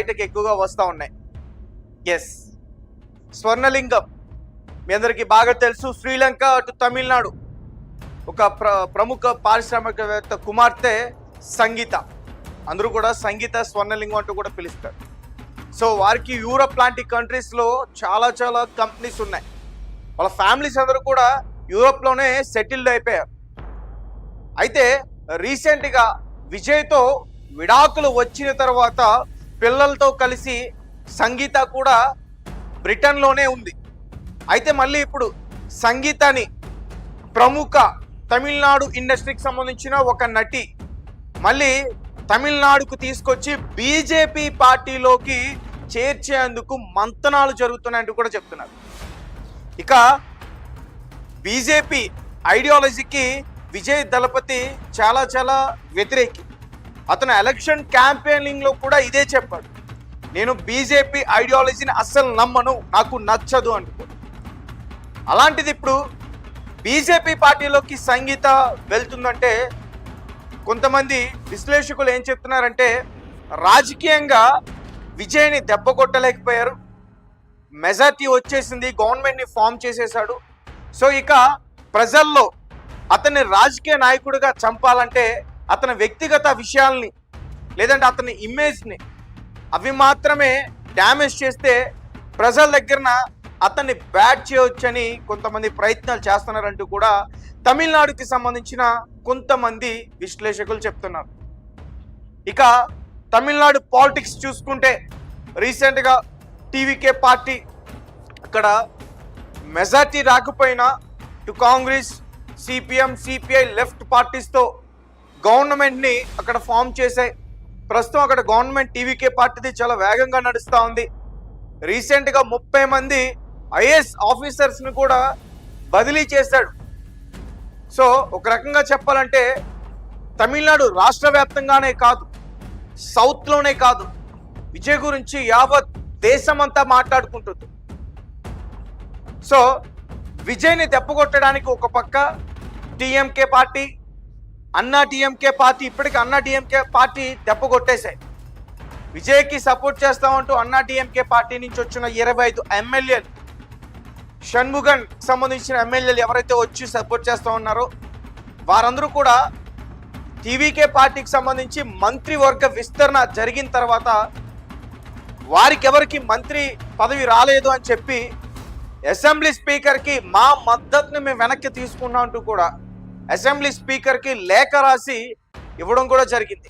బయటకు ఎక్కువగా వస్తూ ఉన్నాయి. ఎస్, స్వర్ణలింగం మీ అందరికీ బాగా తెలుసు. శ్రీలంక అటు తమిళనాడు ఒక ప్రముఖ పారిశ్రామికవేత్త కుమార్తె సంగీత, అందరూ కూడా సంగీత స్వర్ణలింగం అంటూ కూడా పిలుస్తారు. సో వారికి యూరప్ లాంటి కంట్రీస్లో చాలా కంపెనీస్ ఉన్నాయి. వాళ్ళ ఫ్యామిలీస్ అందరూ కూడా యూరోప్లోనే సెటిల్డ్ అయిపోయారు. అయితే రీసెంట్గా విజయ్తో విడాకులు వచ్చిన తర్వాత పిల్లలతో కలిసి సంగీత కూడా బ్రిటన్లోనే ఉంది. అయితే మళ్ళీ ఇప్పుడు సంగీతాన్ని ప్రముఖ తమిళనాడు ఇండస్ట్రీకి సంబంధించిన ఒక నటి మళ్ళీ తమిళనాడుకు తీసుకొచ్చి బీజేపీ పార్టీలోకి చేర్చేందుకు మంతనాలు జరుగుతున్నాయంటూ కూడా చెప్తున్నారు. ఇక బీజేపీ ఐడియాలజీకి విజయ్ దళపతి చాలా వ్యతిరేకి. అతను ఎలక్షన్ క్యాంపెయినింగ్లో కూడా ఇదే చెప్పాడు, నేను బీజేపీ ఐడియాలజీని అస్సలు నమ్మను, నాకు నచ్చదు అనుకో. అలాంటిది ఇప్పుడు బీజేపీ పార్టీలోకి సంగీత వెళ్తుందంటే కొంతమంది విశ్లేషకులు ఏం చెప్తున్నారంటే రాజకీయంగా విజయ్ని దెబ్బ కొట్టలేకపోయారు, మెజార్టీ వచ్చేసింది, గవర్నమెంట్ని ఫామ్ చేసేశాడు. సో ఇక ప్రజల్లో అతన్ని రాజకీయ నాయకుడిగా చంపాలంటే అతని వ్యక్తిగత విషయాల్ని లేదంటే అతని ఇమేజ్ని అవి మాత్రమే డ్యామేజ్ చేస్తే ప్రజల దగ్గరన అతన్ని బ్యాట్ చేయవచ్చని కొంతమంది ప్రయత్నాలు చేస్తున్నారంటూ కూడా తమిళనాడుకి సంబంధించిన కొంతమంది విశ్లేషకులు చెప్తున్నారు. ఇక తమిళనాడు పాలిటిక్స్ చూసుకుంటే రీసెంట్గా టీవీకే పార్టీ అక్కడ మెజార్టీ రాకపోయినా టు కాంగ్రెస్, సిపిఎం, సిపిఐ లెఫ్ట్ పార్టీస్తో గవర్నమెంట్ని అక్కడ ఫామ్ చేశాయి. ప్రస్తుతం అక్కడ గవర్నమెంట్ టీవీకే పార్టీది చాలా వేగంగా నడుస్తూ ఉంది. రీసెంట్గా 30 మంది ఐఏఎస్ ఆఫీసర్స్ని కూడా బదిలీ చేశాడు. సో ఒక రకంగా చెప్పాలంటే తమిళనాడు రాష్ట్ర వ్యాప్తంగానే కాదు, సౌత్లోనే కాదు, విజయ్ గురించి యావత్ దేశమంతా మాట్లాడుకుంటుంది. సో విజయ్ని దెబ్బకొట్టడానికి ఒక పక్క టీఎంకే పార్టీ, అన్నా టీఎంకే పార్టీ, ఇప్పటికీ అన్నా టీఎంకే పార్టీ దెబ్బకొట్టేశాయి. విజయ్కి సపోర్ట్ చేస్తామంటూ అన్నా టీఎంకే పార్టీ నుంచి వచ్చిన 25 ఎమ్మెల్యేలు, షణ్ముగన్ సంబంధించిన ఎమ్మెల్యేలు ఎవరైతే వచ్చి సపోర్ట్ చేస్తూ ఉన్నారో వారందరూ కూడా టీవీకే పార్టీకి సంబంధించి మంత్రివర్గ విస్తరణ జరిగిన తర్వాత వారికి ఎవరికి మంత్రి పదవి రాలేదు అని చెప్పి అసెంబ్లీ స్పీకర్కి మా మద్దతుని మేము వెనక్కి తీసుకున్నాం అంటూ కూడా అసెంబ్లీ స్పీకర్కి లేఖ రాసి ఇవ్వడం కూడా జరిగింది.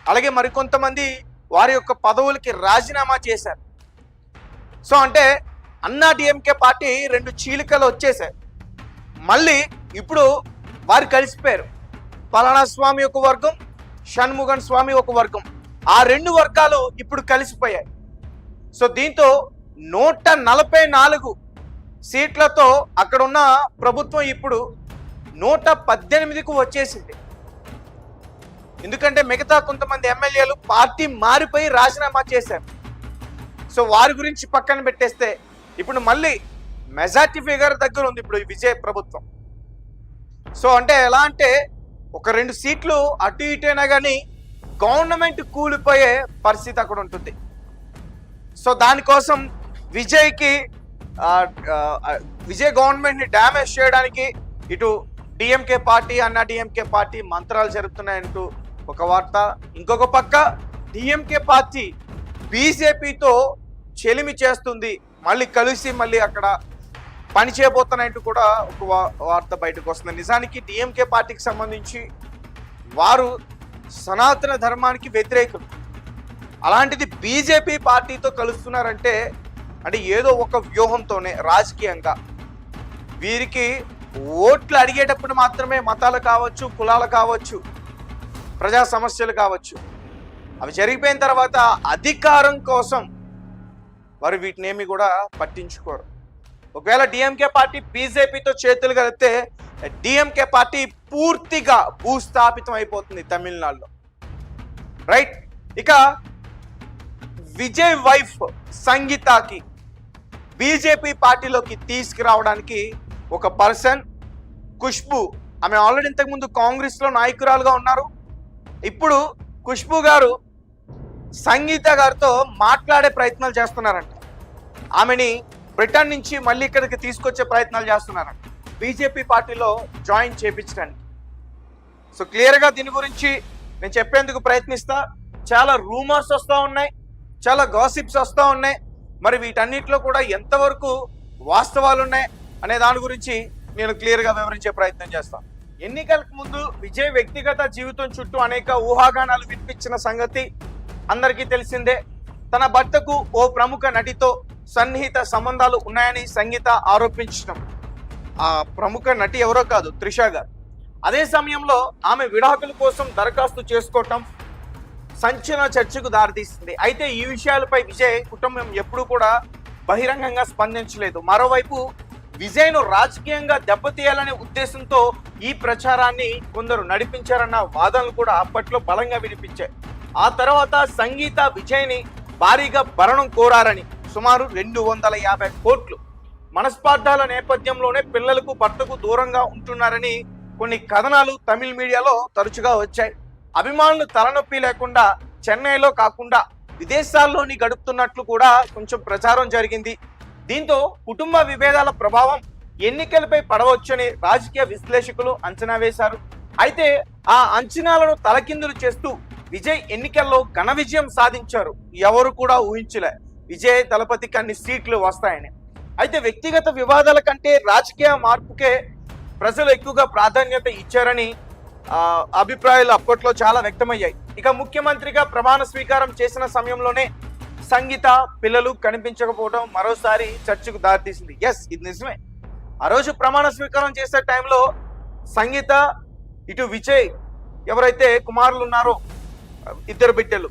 అలాగే మరికొంతమంది వారి యొక్క పదవులకి రాజీనామా చేశారు. సో అంటే అన్నా డిఎంకే పార్టీ 2 చీలికలు వచ్చేసాయి. మళ్ళీ ఇప్పుడు వారు కలిసిపోయారు. పలానా స్వామి ఒక వర్గం, షణ్ముగన్ స్వామి ఒక వర్గం, ఆ 2 వర్గాలు ఇప్పుడు కలిసిపోయాయి. సో దీంతో 144 సీట్లతో అక్కడున్న ప్రభుత్వం ఇప్పుడు 118కు వచ్చేసింది. ఎందుకంటే మిగతా కొంతమంది ఎమ్మెల్యేలు పార్టీ మారిపోయి రాజీనామా చేశారు. సో వారి గురించి పక్కన పెట్టేస్తే ఇప్పుడు మళ్ళీ మెజార్టీ ఫిగర్ దగ్గర ఉంది ఇప్పుడు విజయ్ ప్రభుత్వం. సో అంటే ఎలా అంటే ఒక 2 సీట్లు అటు ఇటైనా కానీ గవర్నమెంట్ కూలిపోయే పరిస్థితి అక్కడ ఉంటుంది. సో దానికోసం విజయ్ గవర్నమెంట్ని డ్యామేజ్ చేయడానికి ఇటు డిఎంకే పార్టీ, అన్నా డిఎంకే పార్టీ మంత్రాలు జరుగుతున్నాయంటూ ఒక వార్త. ఇంకొక పక్క డిఎంకే పార్టీ బీజేపీతో చెలిమి చేస్తుంది, మళ్ళీ కలిసి మళ్ళీ అక్కడ పని చేయబోతున్నాయంటూ కూడా ఒక వార్త బయటకు వస్తుంది. నిజానికి డిఎంకే పార్టీకి సంబంధించి వారు సనాతన ధర్మానికి వ్యతిరేకులు. అలాంటిది బీజేపీ పార్టీతో కలుస్తున్నారంటే అంటే ఏదో ఒక వ్యూహంతోనే రాజకీయంగా వీరికి ఓట్లు అడిగేటప్పుడు మాత్రమే మతాలు కావచ్చు, కులాలు కావచ్చు, ప్రజా సమస్యలు కావచ్చు, అవి జరిగిపోయిన తర్వాత అధికారం కోసం వారు వీటినేమి కూడా పట్టించుకోరు. ఒకవేళ డిఎంకే పార్టీ బీజేపీతో చేతులు కలిపితే డిఎంకే పార్టీ పూర్తిగా భూస్థాపితం అయిపోతుంది తమిళనాడులో, రైట్. ఇక విజయ్ వైఫ్ సంగీతకి బీజేపీ పార్టీలోకి తీసుకురావడానికి ఒక పర్సన్ ఖుష్బూ, ఆమె ఆల్రెడీ ఇంతకుముందు కాంగ్రెస్లో నాయకురాలుగా ఉన్నారు. ఇప్పుడు ఖుష్బూ గారు సంగీత గారితో మాట్లాడే ప్రయత్నాలు చేస్తున్నారంట. ఆమెని బ్రిటన్ నుంచి మళ్ళీ ఇక్కడికి తీసుకొచ్చే ప్రయత్నాలు చేస్తున్నారంట బీజేపీ పార్టీలో జాయిన్ చేయించడానికి. సో క్లియర్గా దీని గురించి నేను చెప్పేందుకు ప్రయత్నిస్తా. చాలా రూమర్స్ వస్తూ ఉన్నాయి, చాలా గాసిప్స్ వస్తూ ఉన్నాయి. మరి వీటన్నిటిలో కూడా ఎంతవరకు వాస్తవాలు ఉన్నాయి అనే దాని గురించి నేను క్లియర్గా వివరించే ప్రయత్నం చేస్తాను. ఎన్నికలకు ముందు విజయ్ వ్యక్తిగత జీవితం చుట్టూ అనేక ఊహాగానాలు వినిపించిన సంగతి అందరికీ తెలిసిందే. తన భర్తకు ఓ ప్రముఖ నటితో సన్నిహిత సంబంధాలు ఉన్నాయని సంగీత ఆరోపించడం. ఆ ప్రముఖ నటి ఎవరో కాదు, త్రిష గారు. అదే సమయంలో ఆమె విడాకుల కోసం దరఖాస్తు చేసుకోవటం సంచలన చర్చకు దారితీస్తుంది. అయితే ఈ విషయాలపై విజయ్ కుటుంబం ఎప్పుడూ కూడా బహిరంగంగా స్పందించలేదు. మరోవైపు విజయ్ను రాజకీయంగా దెబ్బతీయాలనే ఉద్దేశంతో ఈ ప్రచారాన్ని కొందరు నడిపించారన్న వాదనలు కూడా అప్పట్లో బలంగా వినిపించాయి. ఆ తర్వాత సంగీత విజయ్ని భారీగా భరణం కోరారని, సుమారు 250 కోట్లు, మనస్పార్థాల నేపథ్యంలోనే పిల్లలకు భర్తకు దూరంగా ఉంటున్నారని కొన్ని కథనాలు తమిళ మీడియాలో తరచుగా వచ్చాయి. అభిమానులు తలనొప్పి లేకుండా చెన్నైలో కాకుండా విదేశాల్లోని గడుపుతున్నట్లు కూడా కొంచెం ప్రచారం జరిగింది. దీంతో కుటుంబ విభేదాల ప్రభావం ఎన్నికలపై పడవచ్చని రాజకీయ విశ్లేషకులు అంచనా వేశారు. అయితే ఆ అంచనాలను తలకిందులు చేస్తూ విజయ్ ఎన్నికల్లో ఘన విజయం సాధించారు. ఎవరు కూడా ఊహించలే విజయ్ దళపతికి అన్ని సీట్లు వస్తాయని. అయితే వ్యక్తిగత వివాదాల కంటే రాజకీయ మార్పుకే ప్రజలు ఎక్కువగా ప్రాధాన్యత ఇచ్చారని అభిప్రాయాలు అప్పట్లో చాలా వ్యక్తమయ్యాయి. ఇక ముఖ్యమంత్రిగా ప్రమాణ స్వీకారం చేసిన సమయంలోనే సంగీత పిల్లలు కనిపించకపోవడం మరోసారి చర్చకు దారితీసింది. ఎస్, ఇది నిజమే. ఆ రోజు ప్రమాణ స్వీకారం చేసే టైంలో సంగీత, ఇటు విజయ్ ఎవరైతే కుమారులు ఉన్నారో 2 బిడ్డలు,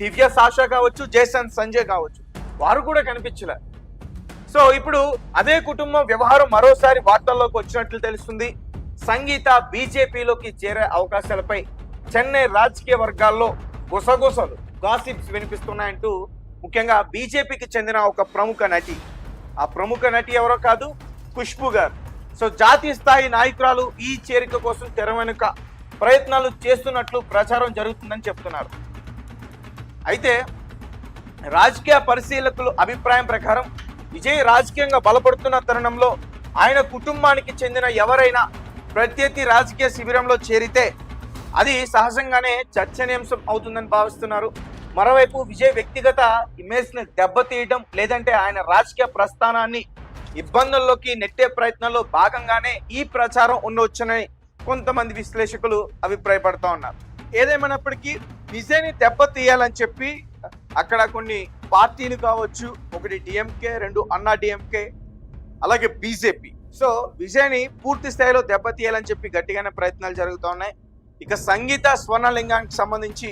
దివ్య సాషా కావచ్చు, జేసన్ సంజయ్ కావచ్చు, వారు కూడా కనిపించలే. సో ఇప్పుడు అదే కుటుంబం వ్యవహారం మరోసారి వార్తల్లోకి వచ్చినట్లు తెలుస్తుంది. సంగీత బీజేపీలోకి చేరే అవకాశాలపై చెన్నై రాజకీయ వర్గాల్లో గుసగుసలు, గాసిప్స్ వినిపిస్తున్నాయంటూ ముఖ్యంగా బీజేపీకి చెందిన ఒక ప్రముఖ నటి, ఆ ప్రముఖ నటి ఎవరో కాదు, ఖుష్బు గారు. సో జాతీయ స్థాయి నాయకురాలు ఈ చేరిక కోసం తెర వెనుక ప్రయత్నాలు చేస్తున్నట్లు ప్రచారం జరుగుతుందని చెప్తున్నారు. అయితే రాజకీయ పరిశీలకుల అభిప్రాయం ప్రకారం విజయ్ రాజకీయంగా బలపడుతున్న తరుణంలో ఆయన కుటుంబానికి చెందిన ఎవరైనా ప్రత్యర్థి రాజకీయ శిబిరంలో చేరితే అది సహజంగానే చర్చనీయాంశం అవుతుందని భావిస్తున్నారు. మరోవైపు విజయ్ వ్యక్తిగత ఇమేజ్ని దెబ్బతీయడం, లేదంటే ఆయన రాజకీయ ప్రస్థానాన్ని ఇబ్బందుల్లోకి నెట్టే ప్రయత్నంలో భాగంగానే ఈ ప్రచారం ఉండవచ్చునని కొంతమంది విశ్లేషకులు అభిప్రాయపడుతూ ఉన్నారు. ఏదేమైనప్పటికీ విజయ్ని దెబ్బతీయాలని చెప్పి అక్కడ కొన్ని పార్టీలు కావచ్చు, ఒకటి డిఎంకే, 2 అన్నా డిఎంకే, అలాగే బీజేపీ. సో విజయ్ని పూర్తి స్థాయిలో దెబ్బతీయాలని చెప్పి గట్టిగానే ప్రయత్నాలు జరుగుతూ ఉన్నాయి. ఇక సంగీత స్వర్ణలింగానికి సంబంధించి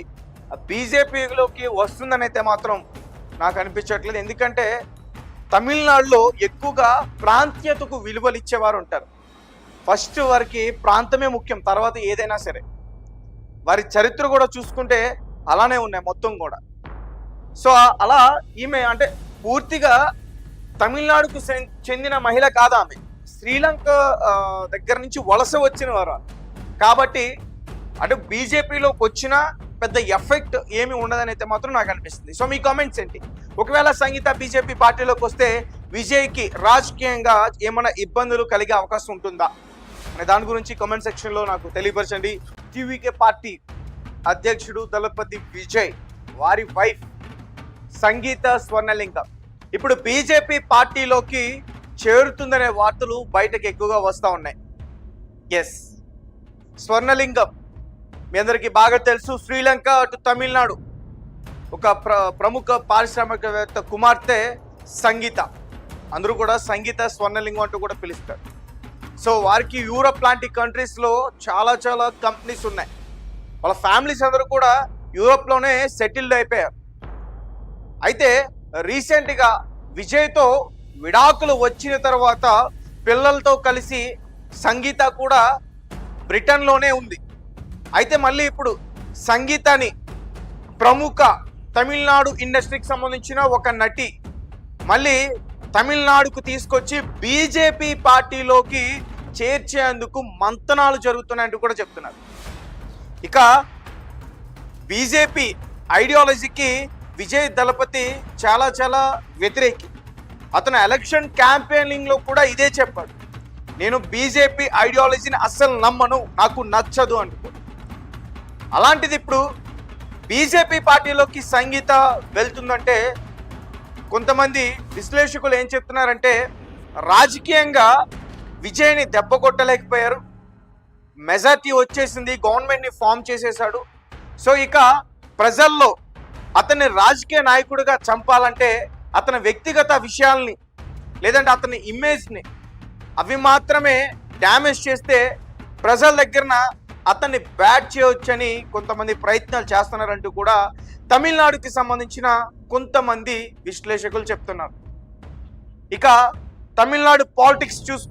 బీజేపీలోకి వస్తుందని అయితే మాత్రం నాకు అనిపించట్లేదు. ఎందుకంటే తమిళనాడులో ఎక్కువగా ప్రాంతీయతకు విలువలు ఇచ్చేవారు ఉంటారు. ఫస్ట్ వారికి ప్రాంతమే ముఖ్యం, తర్వాత ఏదైనా సరే. వారి చరిత్ర కూడా చూసుకుంటే అలానే ఉన్నాయి మొత్తం కూడా. సో అలా ఈమె అంటే పూర్తిగా తమిళనాడుకు చెందిన మహిళ కాదు ఆమె, శ్రీలంక దగ్గర నుంచి వలస వచ్చిన వారు. కాబట్టి అటు బీజేపీలోకి వచ్చినా పెద్ద ఎఫెక్ట్ ఏమి ఉండదని అయితే మాత్రం నాకు అనిపిస్తుంది. సో మీ కామెంట్స్ ఏంటి? ఒకవేళ సంగీత బీజేపీ పార్టీలోకి వస్తే విజయ్కి రాజకీయంగా ఏమైనా ఇబ్బందులు కలిగే అవకాశం ఉంటుందా అనే దాని గురించి కామెంట్ సెక్షన్లో నాకు తెలియపరచండి. టీవీకే పార్టీ అధ్యక్షుడు దళపతి విజయ్, వారి వైఫ్ సంగీత స్వర్ణలింగం ఇప్పుడు బీజేపీ పార్టీలోకి చేరుతుందనే వార్తలు బయటకు ఎక్కువగా వస్తూ ఉన్నాయి. ఎస్, స్వర్ణలింగం మీ అందరికీ బాగా తెలుసు. శ్రీలంక అటు తమిళనాడు ఒక ప్రముఖ పారిశ్రామికవేత్త కుమార్తె సంగీత. అందరూ కూడా సంగీత స్వర్ణలింగం అంటూ కూడా పిలుస్తారు. సో వారికి యూరోప్ లాంటి కంట్రీస్లో చాలా చాలా కంపెనీస్ ఉన్నాయి. వాళ్ళ ఫ్యామిలీస్ అందరూ కూడా యూరోప్లోనే సెటిల్డ్ అయిపోయారు. అయితే రీసెంట్గా విజయ్తో విడాకులు వచ్చిన తర్వాత పిల్లలతో కలిసి సంగీత కూడా బ్రిటన్లోనే ఉంది. అయితే మళ్ళీ ఇప్పుడు సంగీతాన్ని ప్రముఖ తమిళనాడు ఇండస్ట్రీకి సంబంధించిన ఒక నటి మళ్ళీ తమిళనాడుకు తీసుకొచ్చి బీజేపీ పార్టీలోకి చేర్చేందుకు మంతనాలు జరుగుతున్నాయంటూ కూడా చెప్తున్నారు. ఇక బీజేపీ ఐడియాలజీకి విజయ్ దళపతి చాలా చాలా వ్యతిరేకి. అతను ఎలక్షన్ క్యాంపెయినింగ్లో కూడా ఇదే చెప్పాడు, నేను బీజేపీ ఐడియాలజీని అస్సలు నమ్మను, నాకు నచ్చదు అనుకో. అలాంటిది ఇప్పుడు బీజేపీ పార్టీలోకి సంగీత వెళ్తుందంటే కొంతమంది విశ్లేషకులు ఏం చెప్తున్నారంటే, రాజకీయంగా విజయ్ని దెబ్బ కొట్టలేకపోయారు, మెజార్టీ వచ్చేసింది, గవర్నమెంట్ని ఫామ్ చేసేశాడు. సో ఇక ప్రజల్లో అతన్ని రాజకీయ నాయకుడిగా చంపాలంటే అతని వ్యక్తిగత విషయాల్ని లేదంటే అతని ఇమేజ్ని అవి మాత్రమే డ్యామేజ్ చేస్తే ప్రజల దగ్గరన అతన్ని బ్యాట్ చేయవచ్చని కొంతమంది ప్రయత్నాలు చేస్తున్నారంటూ కూడా తమిళనాడుకి సంబంధించిన కొంతమంది విశ్లేషకులు చెప్తున్నారు. ఇక తమిళనాడు పాలిటిక్స్